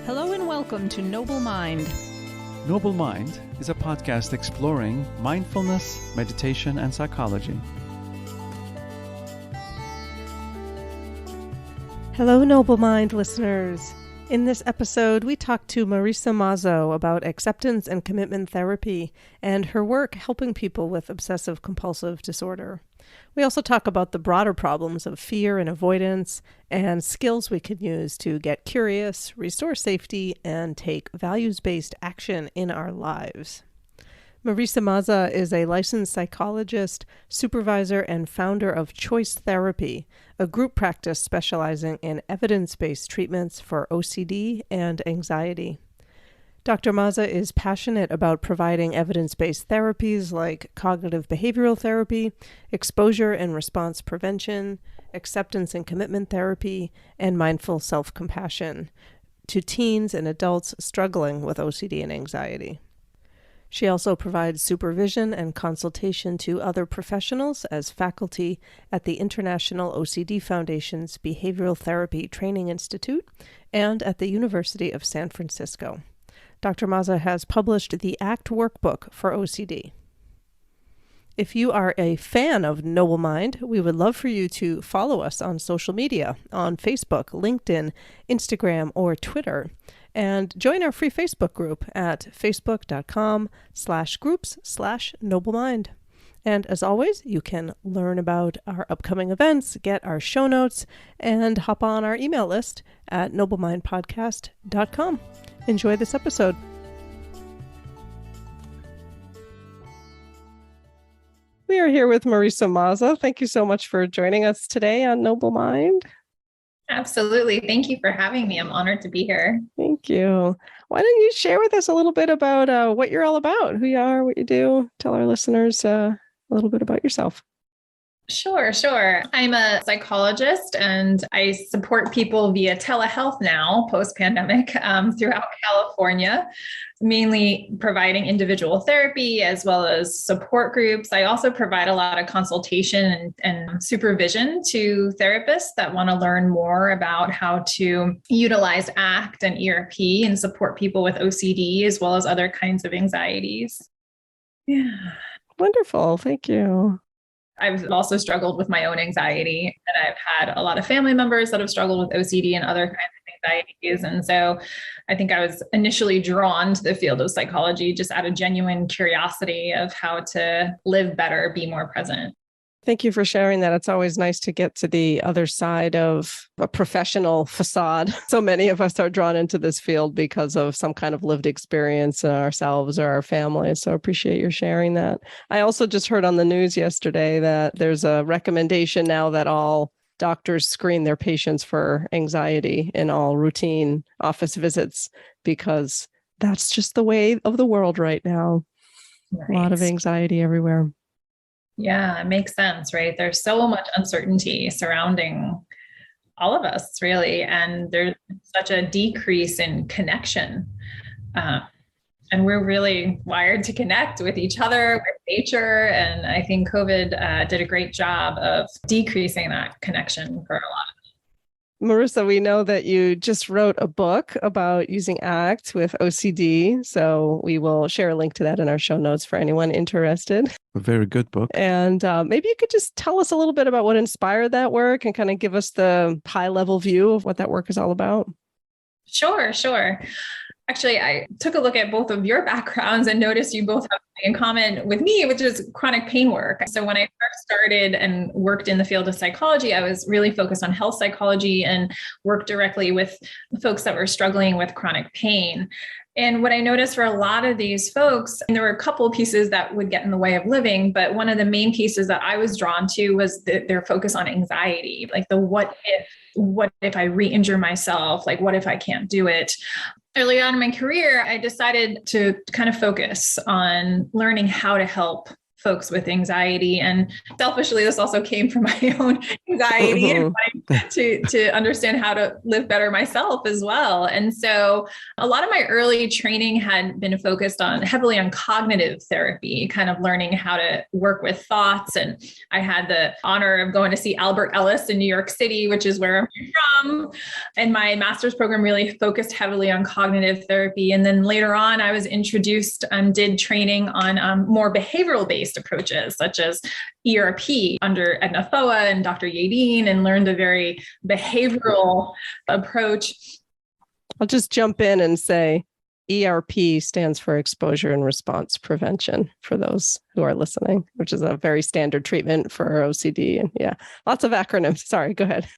Hello and welcome to Noble Mind. Noble Mind is a podcast exploring mindfulness, meditation, and psychology. Hello, Noble Mind listeners. In this episode, we talk to Marisa Mazza about acceptance and commitment therapy and her work helping people with obsessive-compulsive disorder. We also talk about the broader problems of fear and avoidance and skills we can use to get curious, restore safety, and take values-based action in our lives. Marisa Mazza is a licensed psychologist, supervisor, and founder of Choice Therapy, a group practice specializing in evidence-based treatments for OCD and anxiety. Dr. Mazza is passionate about providing evidence-based therapies like cognitive behavioral therapy, exposure and response prevention, acceptance and commitment therapy, and mindful self-compassion to teens and adults struggling with OCD and anxiety. She also provides supervision and consultation to other professionals as faculty at the International OCD Foundation's Behavioral Therapy Training Institute and at the University of San Francisco. Dr. Mazza has published the ACT Workbook for OCD. If you are a fan of Noble Mind, we would love for you to follow us on social media, on Facebook, LinkedIn, Instagram, or Twitter, and join our free Facebook group at facebook.com/groups/NobleMind. And as always, you can learn about our upcoming events, get our show notes, and hop on our email list at noblemindpodcast.com. Enjoy this episode. We are here with Marisa Mazza. Thank you so much for joining us today on Noble Mind. Absolutely. Thank you for having me. I'm honored to be here. Thank you. Why don't you share with us a little bit about what you're all about, who you are, what you do? Tell our listeners a little bit about yourself. Sure. I'm a psychologist and I support people via telehealth now, post-pandemic, throughout California, mainly providing individual therapy as well as support groups. I also provide a lot of consultation and supervision to therapists that want to learn more about how to utilize ACT and ERP and support people with OCD as well as other kinds of anxieties. Yeah. Wonderful. Thank you. I've also struggled with my own anxiety, and I've had a lot of family members that have struggled with OCD and other kinds of anxieties. And so I think I was initially drawn to the field of psychology just out of genuine curiosity of how to live better, be more present. Thank you for sharing that. It's always nice to get to the other side of a professional facade. So many of us are drawn into this field because of some kind of lived experience ourselves or our families. So I appreciate your sharing that. I also just heard on the news yesterday that there's a recommendation now that all doctors screen their patients for anxiety in all routine office visits because that's just the way of the world right now. Right. A lot of anxiety everywhere. Yeah, it makes sense, right? There's so much uncertainty surrounding all of us, really. And there's such a decrease in connection. And we're really wired to connect with each other, with nature. And I think COVID did a great job of decreasing that connection for a lot of us. Marisa, we know that you just wrote a book about using ACT with OCD. So we will share a link to that in our show notes for anyone interested. A very good book. And maybe you could just tell us a little bit about what inspired that work and kind of give us the high-level view of what that work is all about. Sure. Actually, I took a look at both of your backgrounds and noticed you both have something in common with me, which is chronic pain work. So when I first started and worked in the field of psychology, I was really focused on health psychology and worked directly with folks that were struggling with chronic pain. And what I noticed for a lot of these folks, and there were a couple of pieces that would get in the way of living, but one of the main pieces that I was drawn to was their focus on anxiety, like the what if I re-injure myself? Like, what if I can't do it? Early on in my career, I decided to kind of focus on learning how to help folks with anxiety. And selfishly, this also came from my own anxiety and wanting to understand how to live better myself as well. And so a lot of my early training had been focused heavily on cognitive therapy, kind of learning how to work with thoughts. And I had the honor of going to see Albert Ellis in New York City, which is where I'm from. And my master's program really focused heavily on cognitive therapy. And then later on, I was introduced and did training on more behavioral-based approaches, such as ERP under Edna Thoa and Dr. Yadin, and learned a very behavioral approach. I'll just jump in and say ERP stands for exposure and response prevention for those who are listening, which is a very standard treatment for OCD. And yeah, lots of acronyms. Sorry, go ahead.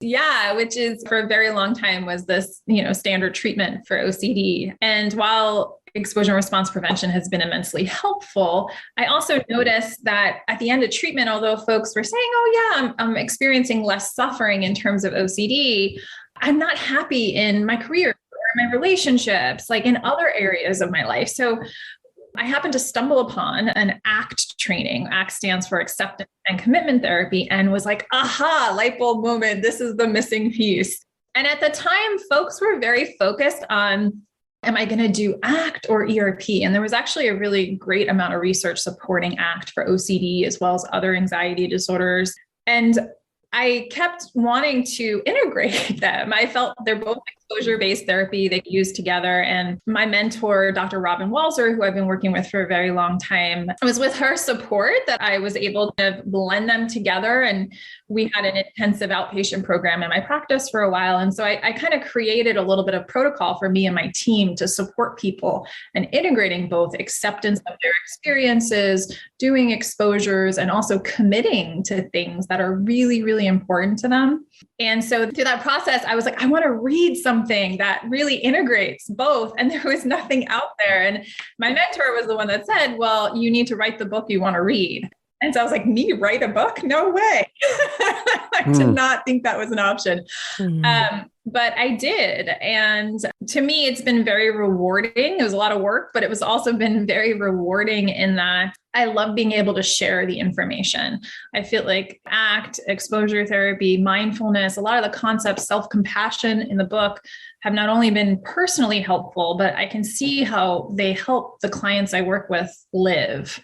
Yeah, which is for a very long time was this, standard treatment for OCD. And while exposure and response prevention has been immensely helpful, I also noticed that at the end of treatment, although folks were saying, oh yeah, I'm experiencing less suffering in terms of OCD, I'm not happy in my career or my relationships, like in other areas of my life. So I happened to stumble upon an ACT training. ACT stands for Acceptance and Commitment Therapy, and was like, aha, light bulb moment. This is the missing piece. And at the time, folks were very focused on, am I going to do ACT or ERP? And there was actually a really great amount of research supporting ACT for OCD as well as other anxiety disorders. And I kept wanting to integrate them. I felt they're both exposure-based therapy they use together. And my mentor, Dr. Robin Walzer, who I've been working with for a very long time, it was with her support that I was able to blend them together. And we had an intensive outpatient program in my practice for a while. And so I kind of created a little bit of protocol for me and my team to support people and integrating both acceptance of their experiences, doing exposures, and also committing to things that are really, really important to them. And so through that process, I was like, I want to read something that really integrates both. And there was nothing out there. And my mentor was the one that said, well, you need to write the book you want to read. And so I was like, me write a book? No way. I did not think that was an option. But I did. And to me, it's been very rewarding. It was a lot of work, but it was also been very rewarding in that I love being able to share the information. I feel like ACT, exposure therapy, mindfulness, a lot of the concepts, self-compassion in the book have not only been personally helpful, but I can see how they help the clients I work with live.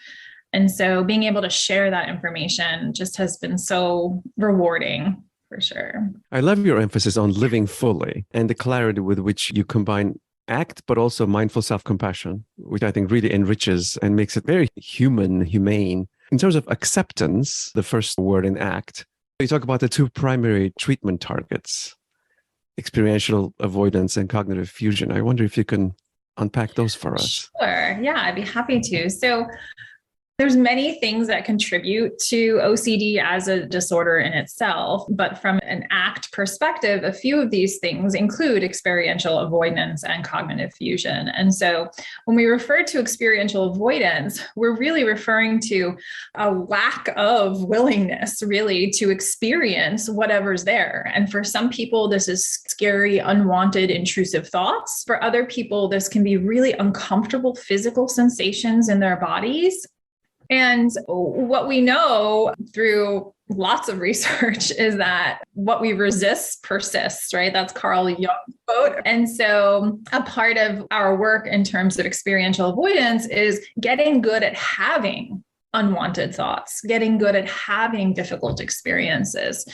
And so being able to share that information just has been so rewarding, for sure. I love your emphasis on living fully and the clarity with which you combine ACT, but also mindful self-compassion, which I think really enriches and makes it very humane. In terms of acceptance, the first word in ACT, you talk about the two primary treatment targets, experiential avoidance and cognitive fusion. I wonder if you can unpack those for us. Sure. Yeah, I'd be happy to. So there's many things that contribute to OCD as a disorder in itself, but from an ACT perspective, a few of these things include experiential avoidance and cognitive fusion. And so when we refer to experiential avoidance, we're really referring to a lack of willingness really to experience whatever's there. And for some people, this is scary, unwanted, intrusive thoughts. For other people, this can be really uncomfortable physical sensations in their bodies. And what we know through lots of research is that what we resist persists, right? That's Carl Jung's quote. And so a part of our work in terms of experiential avoidance is getting good at having unwanted thoughts, getting good at having difficult experiences.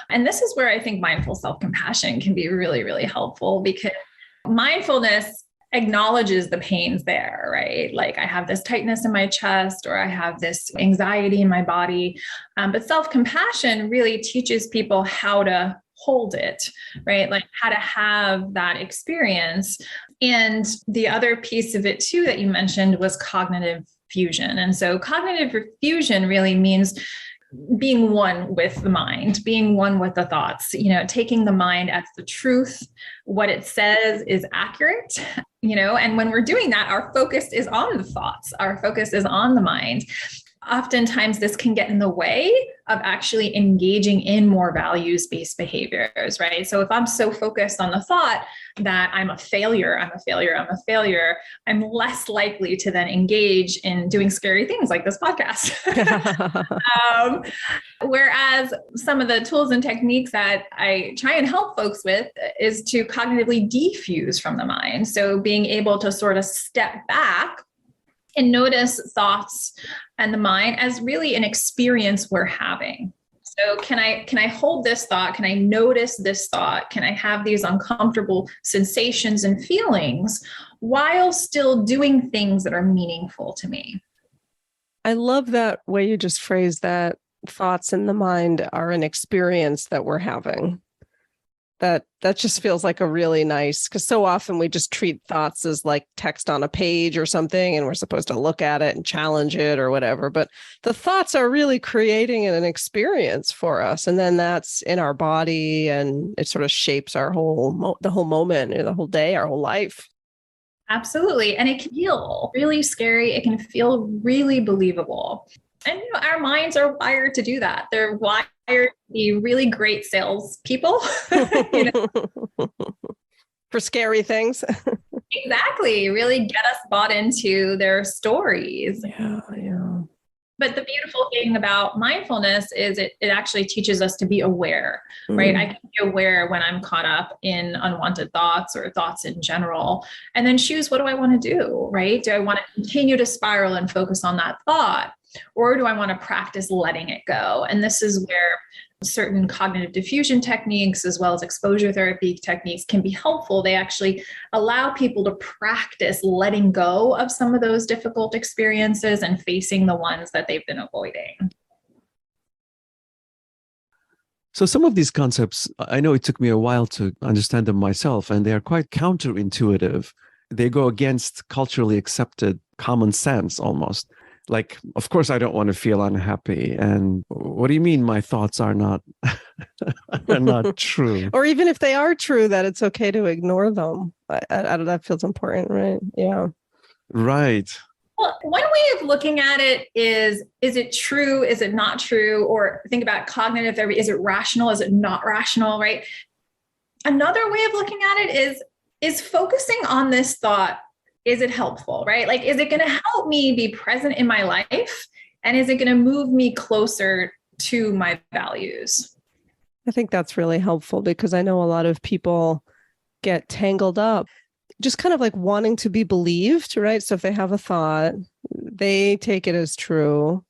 And this is where I think mindful self-compassion can be really, really helpful, because mindfulness acknowledges the pains there, right? Like I have this tightness in my chest, or I have this anxiety in my body. But self-compassion really teaches people how to hold it, right? Like how to have that experience. And the other piece of it too that you mentioned was cognitive fusion. And so cognitive fusion really means being one with the mind, being one with the thoughts, taking the mind as the truth, what it says is accurate, and when we're doing that, our focus is on the thoughts, our focus is on the mind. oftentimes this can get in the way of actually engaging in more values-based behaviors, right? So if I'm so focused on the thought that I'm a failure, I'm less likely to then engage in doing scary things like this podcast. Whereas some of the tools and techniques that I try and help folks with is to cognitively defuse from the mind. So being able to sort of step back and notice thoughts and the mind as really an experience we're having. So can I hold this thought? Can I notice this thought? Can I have these uncomfortable sensations and feelings while still doing things that are meaningful to me? I love that way you just phrased that. Thoughts in the mind are an experience that we're having. That just feels like a really nice, because so often we just treat thoughts as like text on a page or something, and we're supposed to look at it and challenge it or whatever. But the thoughts are really creating an experience for us. And then that's in our body, and it sort of shapes our the whole moment, or the whole day, our whole life. Absolutely. And it can feel really scary. It can feel really believable. And our minds are wired to do that. They're wired to be really great salespeople. For scary things. Exactly. Really get us bought into their stories. Yeah. But the beautiful thing about mindfulness is it actually teaches us to be aware, right? I can be aware when I'm caught up in unwanted thoughts or thoughts in general, and then choose, what do I want to do, right? Do I want to continue to spiral and focus on that thought? Or do I want to practice letting it go? And this is where certain cognitive diffusion techniques, as well as exposure therapy techniques, can be helpful. They actually allow people to practice letting go of some of those difficult experiences and facing the ones that they've been avoiding. So some of these concepts, I know it took me a while to understand them myself, and they are quite counterintuitive. They go against culturally accepted common sense almost. Like, of course, I don't want to feel unhappy. And what do you mean my thoughts are not are not true? Or even if they are true, that it's okay to ignore them. That feels important, right? Yeah. Right. Well, one way of looking at it is it true? Is it not true? Or think about cognitive therapy. Is it rational? Is it not rational? Right. Another way of looking at it is focusing on this thought. Is it helpful, right? Like, is it going to help me be present in my life? And is it going to move me closer to my values? I think that's really helpful, because I know a lot of people get tangled up, just kind of like wanting to be believed, right? So if they have a thought, they take it as true.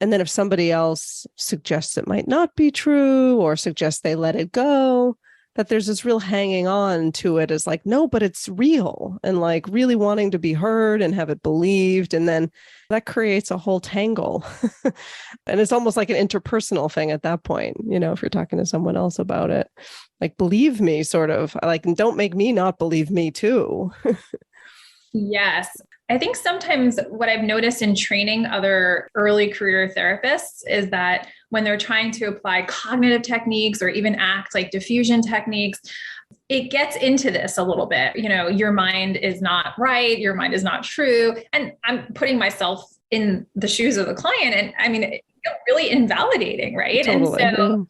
And then if somebody else suggests it might not be true, or suggests they let it go, that there's this real hanging on to it as like, no, but it's real, and like really wanting to be heard and have it believed. And then that creates a whole tangle. And it's almost like an interpersonal thing at that point, if you're talking to someone else about it, like, believe me, sort of like, don't make me not believe me too. Yes. I think sometimes what I've noticed in training other early career therapists is that when they're trying to apply cognitive techniques or even ACT like diffusion techniques, it gets into this a little bit. Your mind is not right. Your mind is not true. And I'm putting myself in the shoes of the client. And I mean, it's really invalidating, right? Totally. And so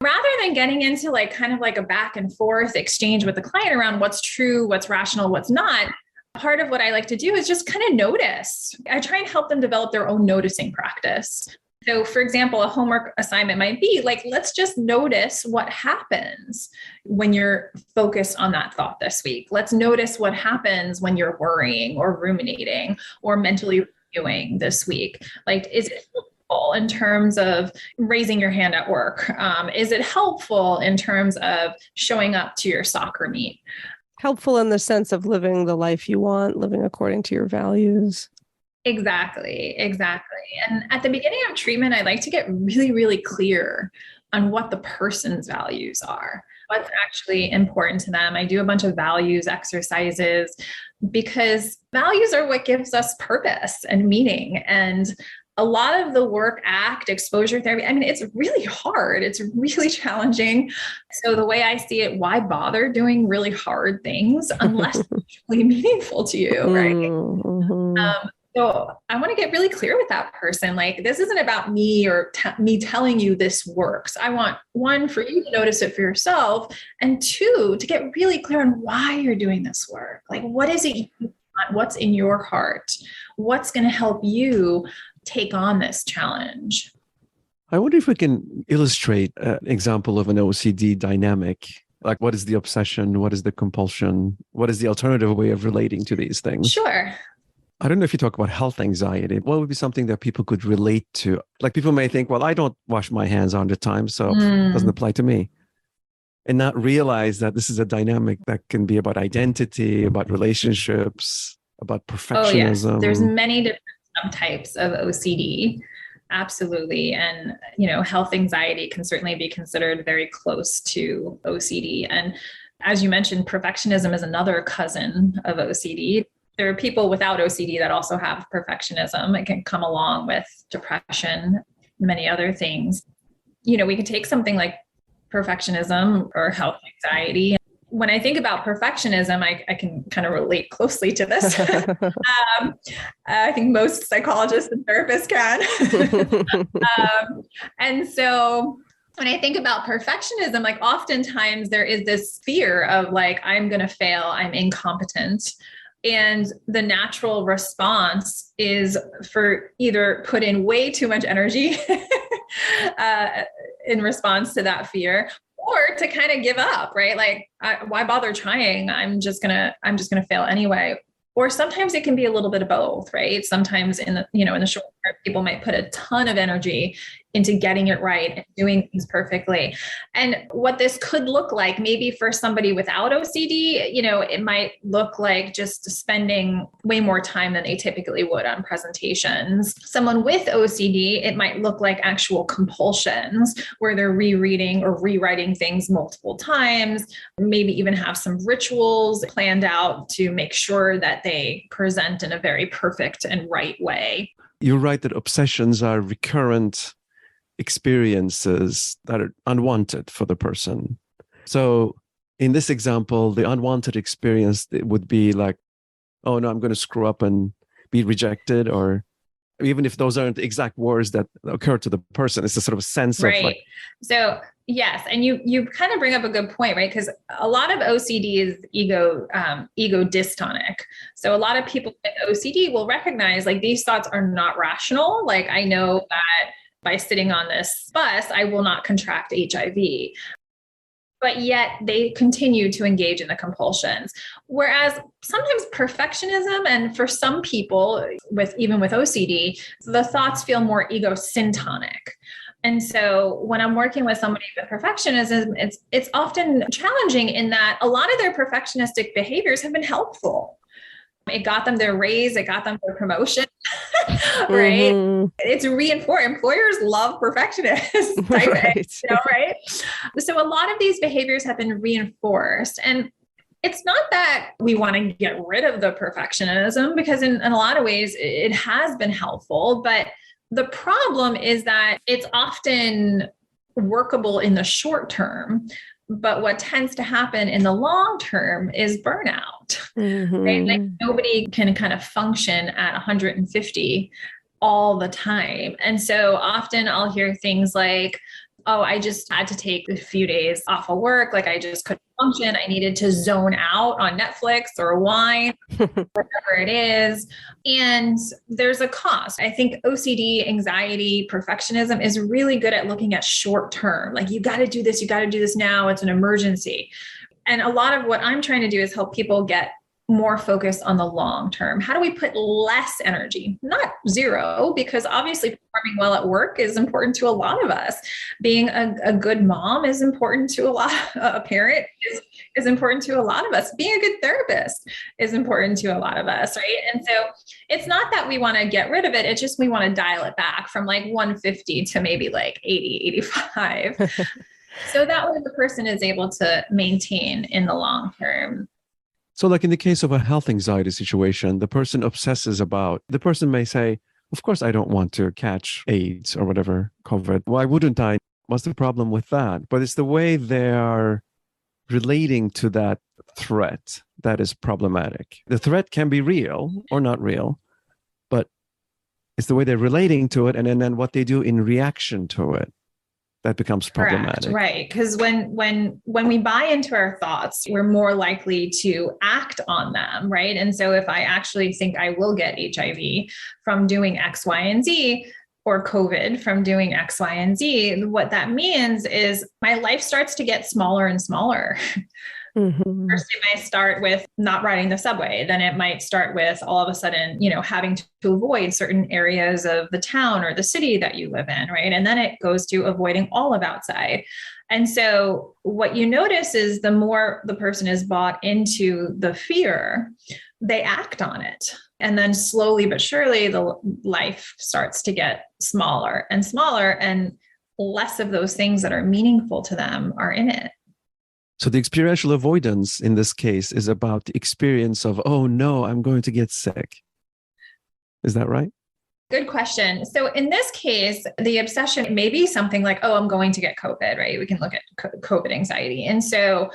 rather than getting into like kind of like a back and forth exchange with the client around what's true, what's rational, what's not, part of what I like to do is just kind of notice. I try and help them develop their own noticing practice. So for example, a homework assignment might be like, let's just notice what happens when you're focused on that thought this week. Let's notice what happens when you're worrying or ruminating or mentally reviewing this week. Like, is it helpful in terms of raising your hand at work? Is it helpful in terms of showing up to your soccer meet? Helpful in the sense of living the life you want, living according to your values. Exactly. And at the beginning of treatment, I like to get really, really clear on what the person's values are, what's actually important to them. I do a bunch of values exercises because values are what gives us purpose and meaning. And a lot of the work, ACT, exposure therapy, I mean, it's really hard. It's really challenging. So the way I see it, why bother doing really hard things unless it's really meaningful to you, right? So I want to get really clear with that person. Like, this isn't about me or me telling you this works. I want, one, for you to notice it for yourself, and two, to get really clear on why you're doing this work. Like, what is it you want? What's in your heart? What's going to help you take on this challenge? I wonder if we can illustrate an example of an OCD dynamic. Like, what is the obsession? What is the compulsion? What is the alternative way of relating to these things? Sure. I don't know if you talk about health anxiety. What would be something that people could relate to? Like, people may think, well, I don't wash my hands all the time, so it doesn't apply to me. And not realize that this is a dynamic that can be about identity, about relationships, about perfectionism. Oh, yes. There's many different subtypes of OCD. Absolutely. And, health anxiety can certainly be considered very close to OCD. And as you mentioned, perfectionism is another cousin of OCD. There are people without OCD that also have perfectionism. It can come along with depression, many other things. We can take something like perfectionism or health anxiety. When I think about perfectionism, I can kind of relate closely to this. I think most psychologists and therapists can. And so when I think about perfectionism, like, oftentimes there is this fear of like, I'm going to fail, I'm incompetent. And the natural response is for either put in way too much energy in response to that fear, or to kind of give up, right? Like, why bother trying? I'm just gonna fail anyway. Or sometimes it can be a little bit of both, right? Sometimes in the short term, people might put a ton of energy into getting it right and doing things perfectly. And what this could look like, maybe for somebody without OCD, it might look like just spending way more time than they typically would on presentations. Someone with OCD, it might look like actual compulsions where they're rereading or rewriting things multiple times, maybe even have some rituals planned out to make sure that they present in a very perfect and right way. You're right that obsessions are recurrent experiences that are unwanted for the person. So in this example, the unwanted experience would be like, oh no, I'm going to screw up and be rejected, or even if those aren't the exact words that occur to the person, it's a sort of sense of like. So yes. And you kind of bring up a good point, right? Because a lot of OCD is ego dystonic. So a lot of people with OCD will recognize like these thoughts are not rational. Like, I know that by sitting on this bus, I will not contract HIV. But yet they continue to engage in the compulsions. Whereas sometimes perfectionism, and for some people even with OCD, the thoughts feel more ego syntonic. And so when I'm working with somebody with perfectionism, it's often challenging in that a lot of their perfectionistic behaviors have been helpful. It got them their raise, it got them their promotion, right? Mm-hmm. It's reinforced. Employers love perfectionists, right. Right? So a lot of these behaviors have been reinforced. And it's not that we want to get rid of the perfectionism, because in a lot of ways it has been helpful. But the problem is that it's often workable in the short term. But what tends to happen in the long term is burnout, right? Like, nobody can kind of function at 150 all the time. And so often I'll hear things like, oh, I just had to take a few days off of work. Like, I just couldn't function. I needed to zone out on Netflix or wine, whatever it is. And there's a cost. I think OCD, anxiety, perfectionism is really good at looking at short term. Like, you got to do this. You got to do this now. It's an emergency. And a lot of what I'm trying to do is help people get more focused on the long term. How do we put less energy? Not zero, because obviously performing well at work is important to a lot of us. Being a good mom is important to a parent is important to a lot of us. Being a good therapist is important to a lot of us, right? And so it's not that we want to get rid of it. It's just we want to dial it back from like 150 to maybe like 80, 85. So that way the person is able to maintain in the long term. So like in the case of a health anxiety situation, the person the person may say, of course, I don't want to catch AIDS or whatever, COVID. Why wouldn't I? What's the problem with that? But it's the way they are relating to that threat that is problematic. The threat can be real or not real, but It's the way they're relating to it, and then what they do in reaction to it that becomes problematic. Correct, right? Because when we buy into our thoughts, we're more likely to act on them, right? And so if I actually think I will get HIV from doing X, Y, and Z, or COVID from doing X, Y, and Z, what that means is my life starts to get smaller and smaller. Mm-hmm. First, it might start with not riding the subway. Then it might start with all of a sudden, having to avoid certain areas of the town or the city that you live in, right? And then it goes to avoiding all of outside. And so what you notice is the more the person is bought into the fear, they act on it. And then slowly but surely, the life starts to get smaller and smaller, and less of those things that are meaningful to them are in it. So the experiential avoidance in this case is about the experience of, oh no, I'm going to get sick. Is that right? Good question. So in this case, the obsession may be something like, oh, I'm going to get COVID, right? We can look at COVID anxiety. And so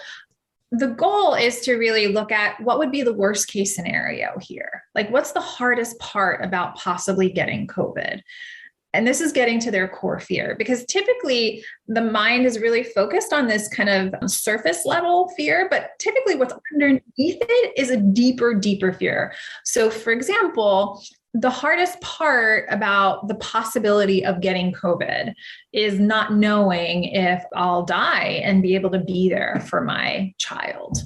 the goal is to really look at what would be the worst case scenario here. Like, what's the hardest part about possibly getting COVID? And this is getting to their core fear, because typically the mind is really focused on this kind of surface level fear, but typically what's underneath it is a deeper, deeper fear. So for example, the hardest part about the possibility of getting COVID is not knowing if I'll die and be able to be there for my child.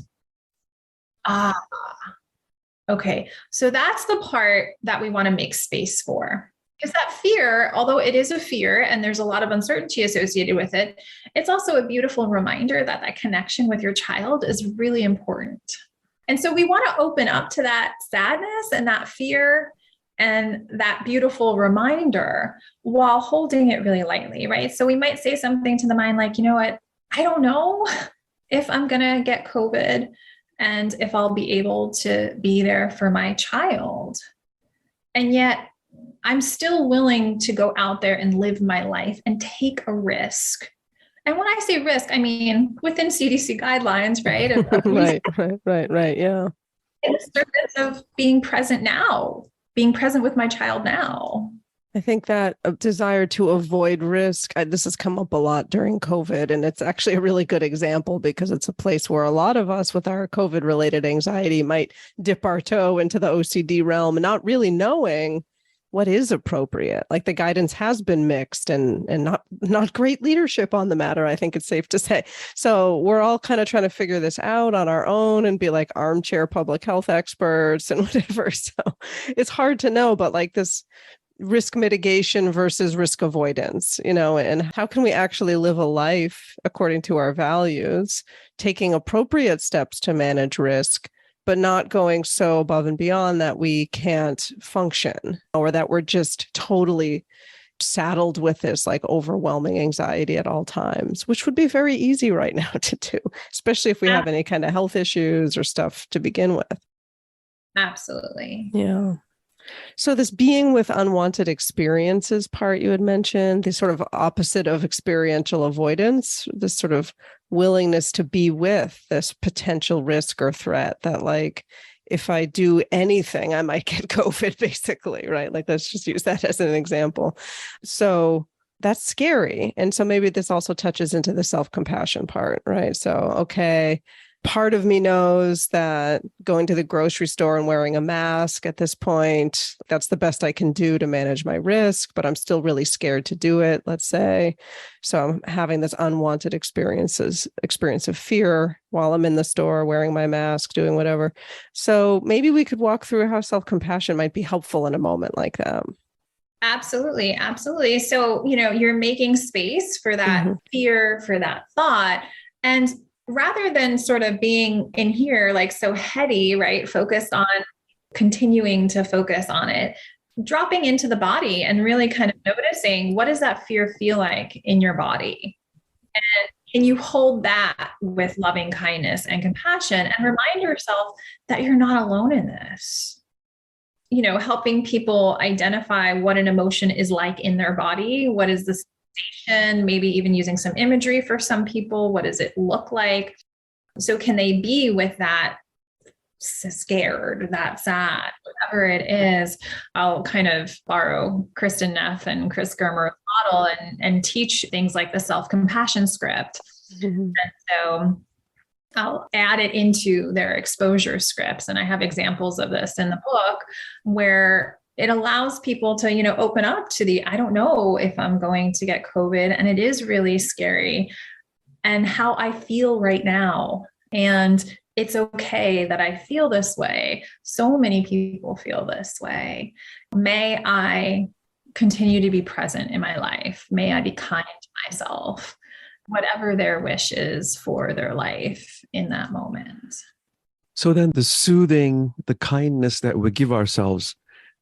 Okay. So that's the part that we want to make space for. Because that fear, although it is a fear and there's a lot of uncertainty associated with it, it's also a beautiful reminder that that connection with your child is really important. And so we want to open up to that sadness and that fear and that beautiful reminder while holding it really lightly, right? So we might say something to the mind like, you know what, I don't know if I'm going to get COVID and if I'll be able to be there for my child. And yet, I'm still willing to go out there and live my life and take a risk. And when I say risk, I mean within CDC guidelines, right? Right. Yeah. In the service of being present now, being present with my child now. I think that a desire to avoid risk, this has come up a lot during COVID, and it's actually a really good example because it's a place where a lot of us with our COVID-related anxiety might dip our toe into the OCD realm, not really knowing what is appropriate. Like, the guidance has been mixed and not great leadership on the matter, I think it's safe to say. So we're all kind of trying to figure this out on our own and be like armchair public health experts and whatever. So it's hard to know, but like this risk mitigation versus risk avoidance, and how can we actually live a life according to our values, taking appropriate steps to manage risk, but not going so above and beyond that we can't function, or that we're just totally saddled with this like overwhelming anxiety at all times, which would be very easy right now to do, especially if we have any kind of health issues or stuff to begin with. Absolutely. Yeah. So this being with unwanted experiences part you had mentioned, the sort of opposite of experiential avoidance, this sort of willingness to be with this potential risk or threat that, like, if I do anything, I might get COVID, basically, right? Like, let's just use that as an example. So that's scary. And so maybe this also touches into the self-compassion part, right? So, okay, part of me knows that going to the grocery store and wearing a mask at this point, that's the best I can do to manage my risk, but I'm still really scared to do it, let's say. So I'm having this unwanted experience of fear while I'm in the store, wearing my mask, doing whatever. So maybe we could walk through how self-compassion might be helpful in a moment like that. Absolutely. Absolutely. So, you're making space for that fear, for that thought. And rather than sort of being in here, like so heady, right? Focused on continuing to focus on it, dropping into the body and really kind of noticing, what does that fear feel like in your body? And can you hold that with loving kindness and compassion and remind yourself that you're not alone in this? Helping people identify what an emotion is like in their body. What is the sensation? Maybe even using some imagery for some people. What does it look like? So can they be with that scared, that sad, whatever it is, I'll kind of borrow Kristen Neff and Chris Germer's model and teach things like the self-compassion script. Mm-hmm. And so I'll add it into their exposure scripts. And I have examples of this in the book where it allows people to, open up to I don't know if I'm going to get COVID, and it is really scary, and how I feel right now. And it's okay that I feel this way. So many people feel this way. May I continue to be present in my life? May I be kind to myself? Whatever their wish is for their life in that moment. So then the soothing, the kindness that we give ourselves,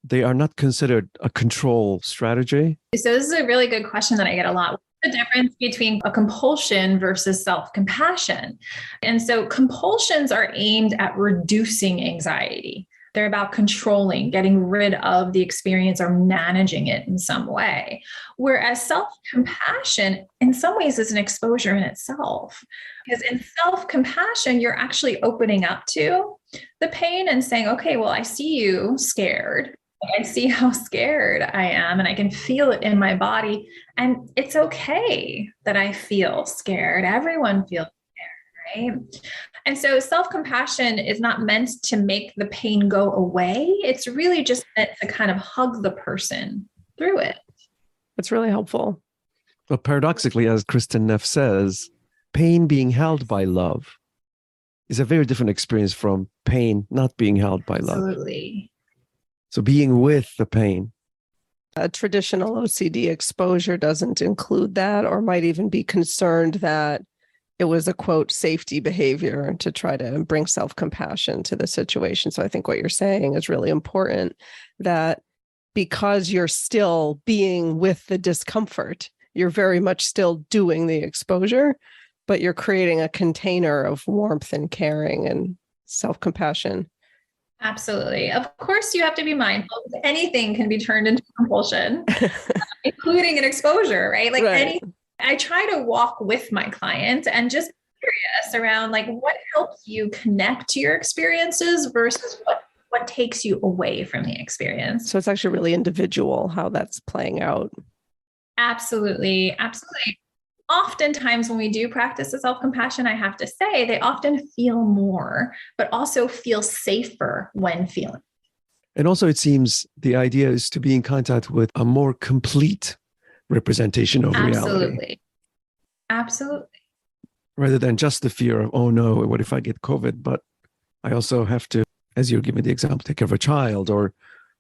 they are not considered a control strategy? So this is a really good question that I get a lot. The difference between a compulsion versus self-compassion. And so compulsions are aimed at reducing anxiety. They're about controlling, getting rid of the experience or managing it in some way. Whereas self-compassion, in some ways, is an exposure in itself. Because in self-compassion, you're actually opening up to the pain and saying, okay, well, I see you scared. I see how scared I am, and I can feel it in my body. And it's okay that I feel scared. Everyone feels scared, right? And so self-compassion is not meant to make the pain go away. It's really just meant to kind of hug the person through it. That's really helpful. But paradoxically, as Kristen Neff says, pain being held by love is a very different experience from pain not being held by love. Absolutely. So being with the pain. A traditional OCD exposure doesn't include that, or might even be concerned that it was a, quote, safety behavior to try to bring self-compassion to the situation. So I think what you're saying is really important, that because you're still being with the discomfort, you're very much still doing the exposure, but you're creating a container of warmth and caring and self-compassion. Absolutely. Of course, you have to be mindful. Anything can be turned into compulsion, including an exposure, right? Like anything. I try to walk with my client and just be curious around like what helps you connect to your experiences versus what takes you away from the experience. So it's actually really individual how that's playing out. Absolutely. Absolutely. Oftentimes when we do practice the self-compassion, I have to say they often feel more, but also feel safer when feeling. And also it seems the idea is to be in contact with a more complete representation of reality. Absolutely. Absolutely. Rather than just the fear of, oh no, what if I get COVID? But I also have to, as you're giving the example, take care of a child, or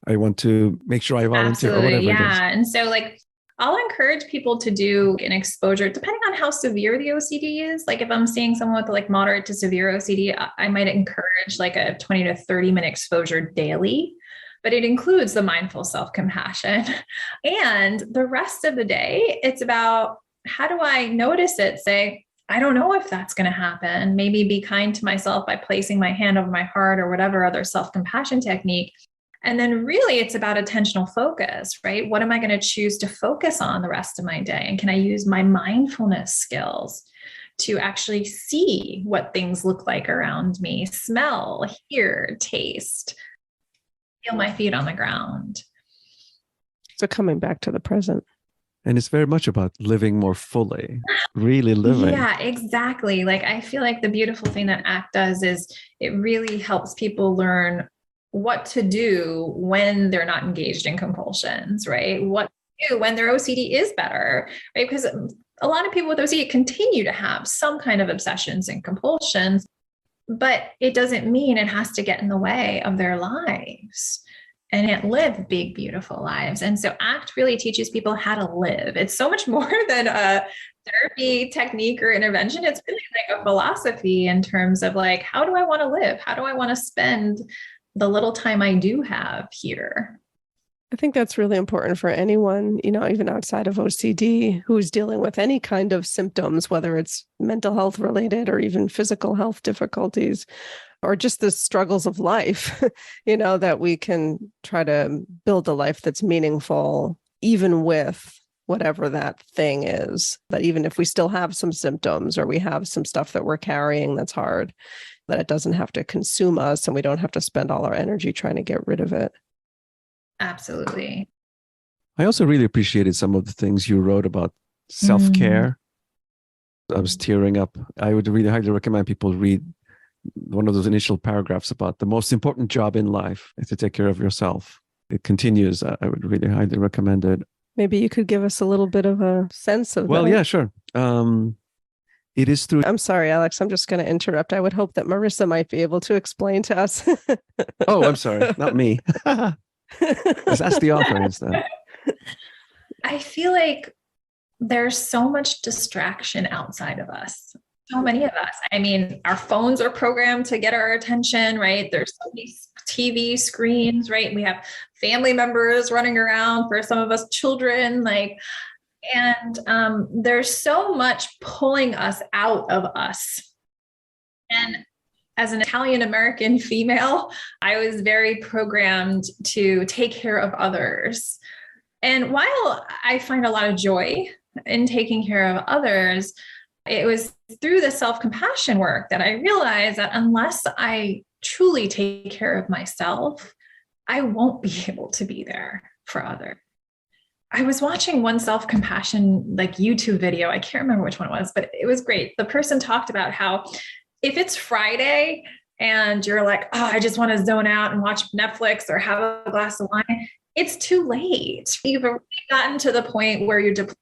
I want to make sure I volunteer. Absolutely, or whatever it is. And so like, I'll encourage people to do an exposure depending on how severe the OCD is. Like if I'm seeing someone with like moderate to severe OCD, I might encourage like a 20 to 30 minute exposure daily, but it includes the mindful self-compassion. And the rest of the day, it's about how do I notice it? Say, I don't know if that's going to happen. Maybe be kind to myself by placing my hand over my heart or whatever other self-compassion technique. And then really it's about attentional focus, right? What am I going to choose to focus on the rest of my day? And can I use my mindfulness skills to actually see what things look like around me, smell, hear, taste, feel my feet on the ground? So coming back to the present. And it's very much about living more fully, really living. Yeah, exactly. Like I feel like the beautiful thing that ACT does is it really helps people learn what to do when they're not engaged in compulsions, right? What to do when their OCD is better, right? Because a lot of people with OCD continue to have some kind of obsessions and compulsions, but it doesn't mean it has to get in the way of their lives and yet live big, beautiful lives. And so ACT really teaches people how to live. It's so much more than a therapy technique or intervention. It's really like a philosophy in terms of like, how do I want to live? How do I want to spend the little time I do have here? I think that's really important for anyone, even outside of OCD, who's dealing with any kind of symptoms, whether it's mental health related or even physical health difficulties, or just the struggles of life, that we can try to build a life that's meaningful, even with whatever that thing is, that even if we still have some symptoms or we have some stuff that we're carrying that's hard, that it doesn't have to consume us and we don't have to spend all our energy trying to get rid of it. Absolutely. I also really appreciated some of the things you wrote about self-care. I was tearing up. I would really highly recommend people read one of those initial paragraphs about the most important job in life is to take care of yourself. It continues. I would really highly recommend it. Maybe you could give us a little bit of a sense of Well, that. yeah, sure. It is through... I'm sorry, Alex. I'm just going to interrupt. I would hope that Marisa might be able to explain to us. Oh, I'm sorry. Not me. Just ask the author instead. I feel like there's so much distraction outside of us. So many of us. I mean, our phones are programmed to get our attention, right? There's so many TV screens, right? We have family members running around, for some of us, children, and there's so much pulling us out of us. And as an Italian-American female, I was very programmed to take care of others. And while I find a lot of joy in taking care of others, it was through the self-compassion work that I realized that unless I truly take care of myself, I won't be able to be there for others. I was watching one self-compassion YouTube video. I can't remember which one it was, but it was great. The person talked about how if it's Friday and you're like, oh, I just want to zone out and watch Netflix or have a glass of wine, it's too late. You've already gotten to the point where you're depleted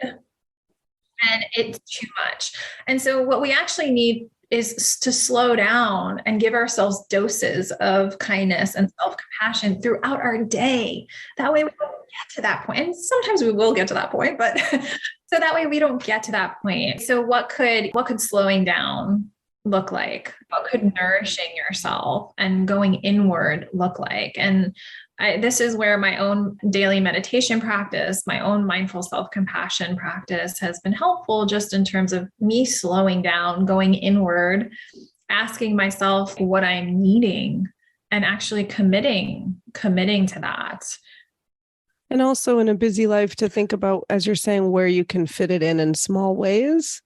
and it's too much. And so what we actually need is to slow down and give ourselves doses of kindness and self-compassion throughout our day. That way we don't get to that point. And sometimes we will get to that point, but so that way we don't get to that point. So what could slowing down look like? What could nourishing yourself and going inward look like? And this is where my own daily meditation practice, my own mindful self-compassion practice has been helpful, just in terms of me slowing down, going inward, asking myself what I'm needing, and actually committing to that. And also in a busy life to think about, as you're saying, where you can fit it in small ways.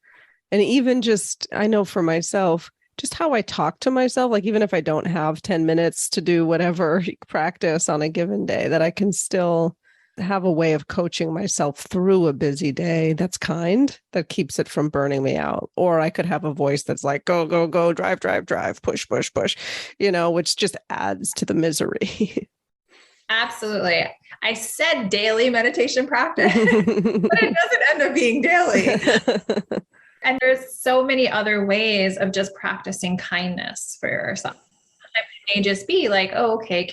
And even just, I know for myself, just how I talk to myself, even if I don't have 10 minutes to do whatever practice on a given day, that I can still have a way of coaching myself through a busy day that's kind, that keeps it from burning me out. Or I could have a voice that's like, go, go, go, drive, drive, drive, push, push, push, which just adds to the misery. Absolutely. I said daily meditation practice, but it doesn't end up being daily. And there's so many other ways of just practicing kindness for yourself. It may just be like, oh, okay,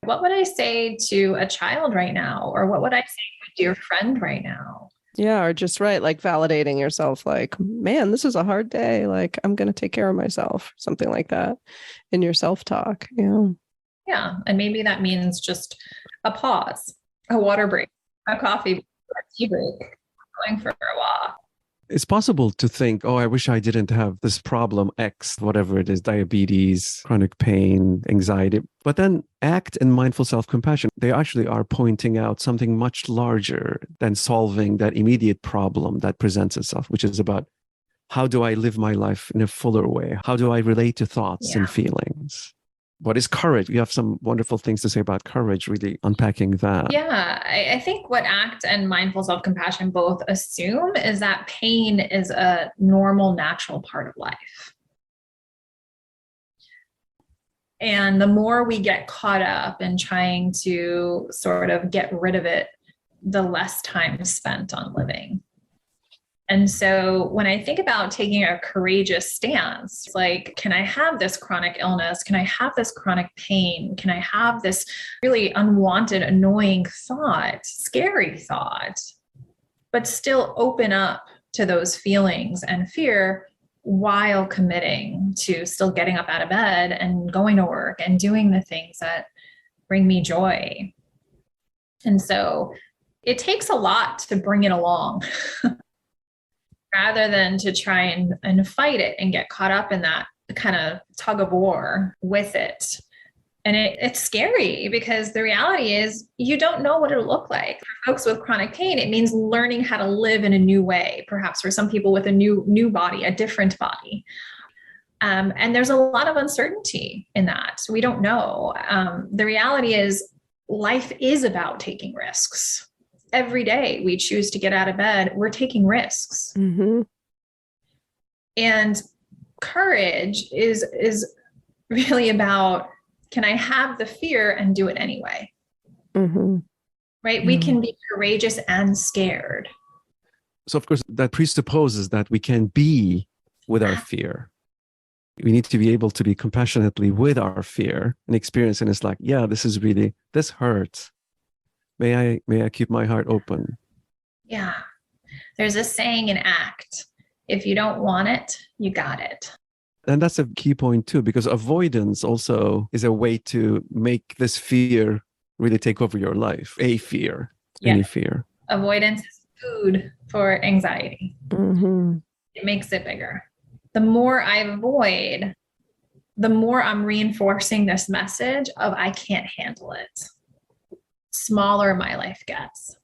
what would I say to a child right now? Or what would I say to a dear friend right now? Yeah, or just validating yourself, man, this is a hard day. I'm going to take care of myself, something like that in your self-talk. Yeah. And maybe that means just a pause, a water break, a coffee break, a tea break, going for a walk. It's possible to think, oh, I wish I didn't have this problem X, whatever it is, diabetes, chronic pain, anxiety. But then ACT and mindful self-compassion, they actually are pointing out something much larger than solving that immediate problem that presents itself, which is about how do I live my life in a fuller way? How do I relate to thoughts and feelings? What is courage? You have some wonderful things to say about courage, really unpacking that. Yeah, I think what ACT and mindful self-compassion both assume is that pain is a normal, natural part of life. And the more we get caught up in trying to sort of get rid of it, the less time spent on living. And so when I think about taking a courageous stance, can I have this chronic illness? Can I have this chronic pain? Can I have this really unwanted, annoying thought, scary thought, but still open up to those feelings and fear while committing to still getting up out of bed and going to work and doing the things that bring me joy? And so it takes a lot to bring it along. Rather than to try and fight it and get caught up in that kind of tug of war with it. And it's scary because the reality is you don't know what it'll look like. For folks with chronic pain, it means learning how to live in a new way, perhaps for some people with a new body, a different body. And there's a lot of uncertainty in that. So we don't know. The reality is life is about taking risks. Every day we choose to get out of bed, we're taking risks. Mm-hmm. And courage is really about, can I have the fear and do it anyway? Mm-hmm. Right? Mm-hmm. We can be courageous and scared. So, of course, that presupposes that we can be with our fear. We need to be able to be compassionately with our fear and experience. And it's like, yeah, this hurts. May I keep my heart open? Yeah. There's a saying in ACT, if you don't want it, you got it. And that's a key point too, because avoidance also is a way to make this fear really take over your life. Any fear. Avoidance is food for anxiety. Mm-hmm. It makes it bigger. The more I avoid, the more I'm reinforcing this message of I can't handle it. Smaller my life gets.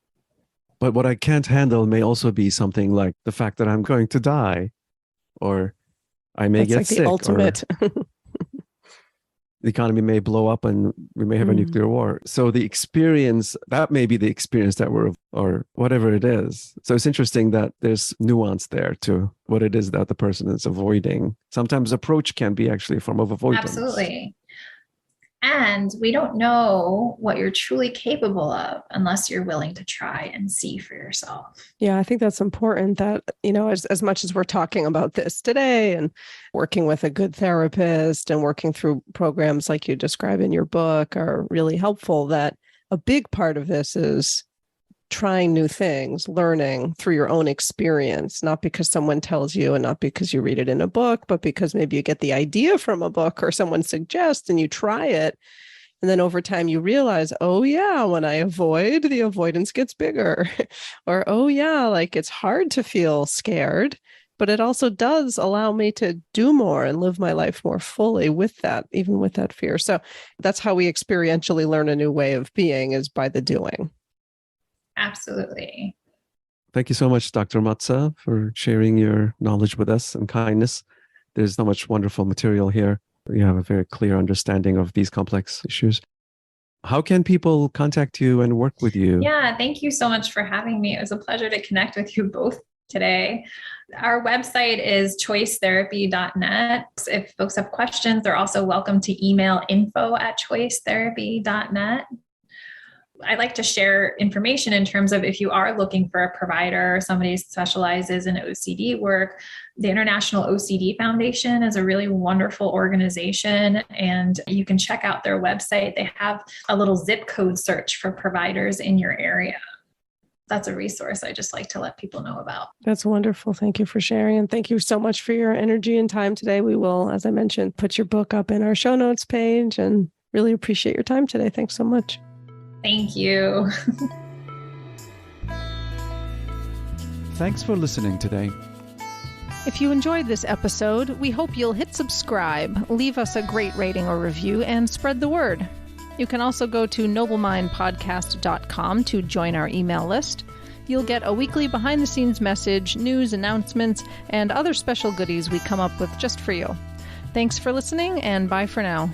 But what I can't handle may also be something like the fact that I'm going to die, or I may get sick, the ultimate. The economy may blow up and we may have a nuclear war. So the experience, that may be the experience that or whatever it is. So it's interesting that there's nuance there to what it is that the person is avoiding. Sometimes approach can be actually a form of avoidance. Absolutely. And we don't know what you're truly capable of unless you're willing to try and see for yourself. Yeah, I think that's important that, as much as we're talking about this today and working with a good therapist and working through programs like you describe in your book are really helpful, that a big part of this is trying new things, learning through your own experience, not because someone tells you and not because you read it in a book, but because maybe you get the idea from a book or someone suggests and you try it. And then over time you realize, oh yeah, when I avoid, the avoidance gets bigger. Or, oh yeah, like it's hard to feel scared, but it also does allow me to do more and live my life more fully with that, even with that fear. So that's how we experientially learn a new way of being, is by the doing. Absolutely. Thank you so much, Dr. Mazza, for sharing your knowledge with us and kindness. There's so much wonderful material here. You have a very clear understanding of these complex issues. How can people contact you and work with you? Yeah, thank you so much for having me. It was a pleasure to connect with you both today. Our website is choicetherapy.net. If folks have questions, they're also welcome to email info@choicetherapy.net. I like to share information in terms of if you are looking for a provider or somebody who specializes in OCD work, the International OCD Foundation is a really wonderful organization, and you can check out their website. They have a little zip code search for providers in your area. That's a resource I just like to let people know about. That's wonderful. Thank you for sharing. And thank you so much for your energy and time today. We will, as I mentioned, put your book up in our show notes page, and really appreciate your time today. Thanks so much. Thank you. Thanks for listening today. If you enjoyed this episode, we hope you'll hit subscribe, leave us a great rating or review, and spread the word. You can also go to noblemindpodcast.com to join our email list. You'll get a weekly behind-the-scenes message, news, announcements, and other special goodies we come up with just for you. Thanks for listening, and bye for now.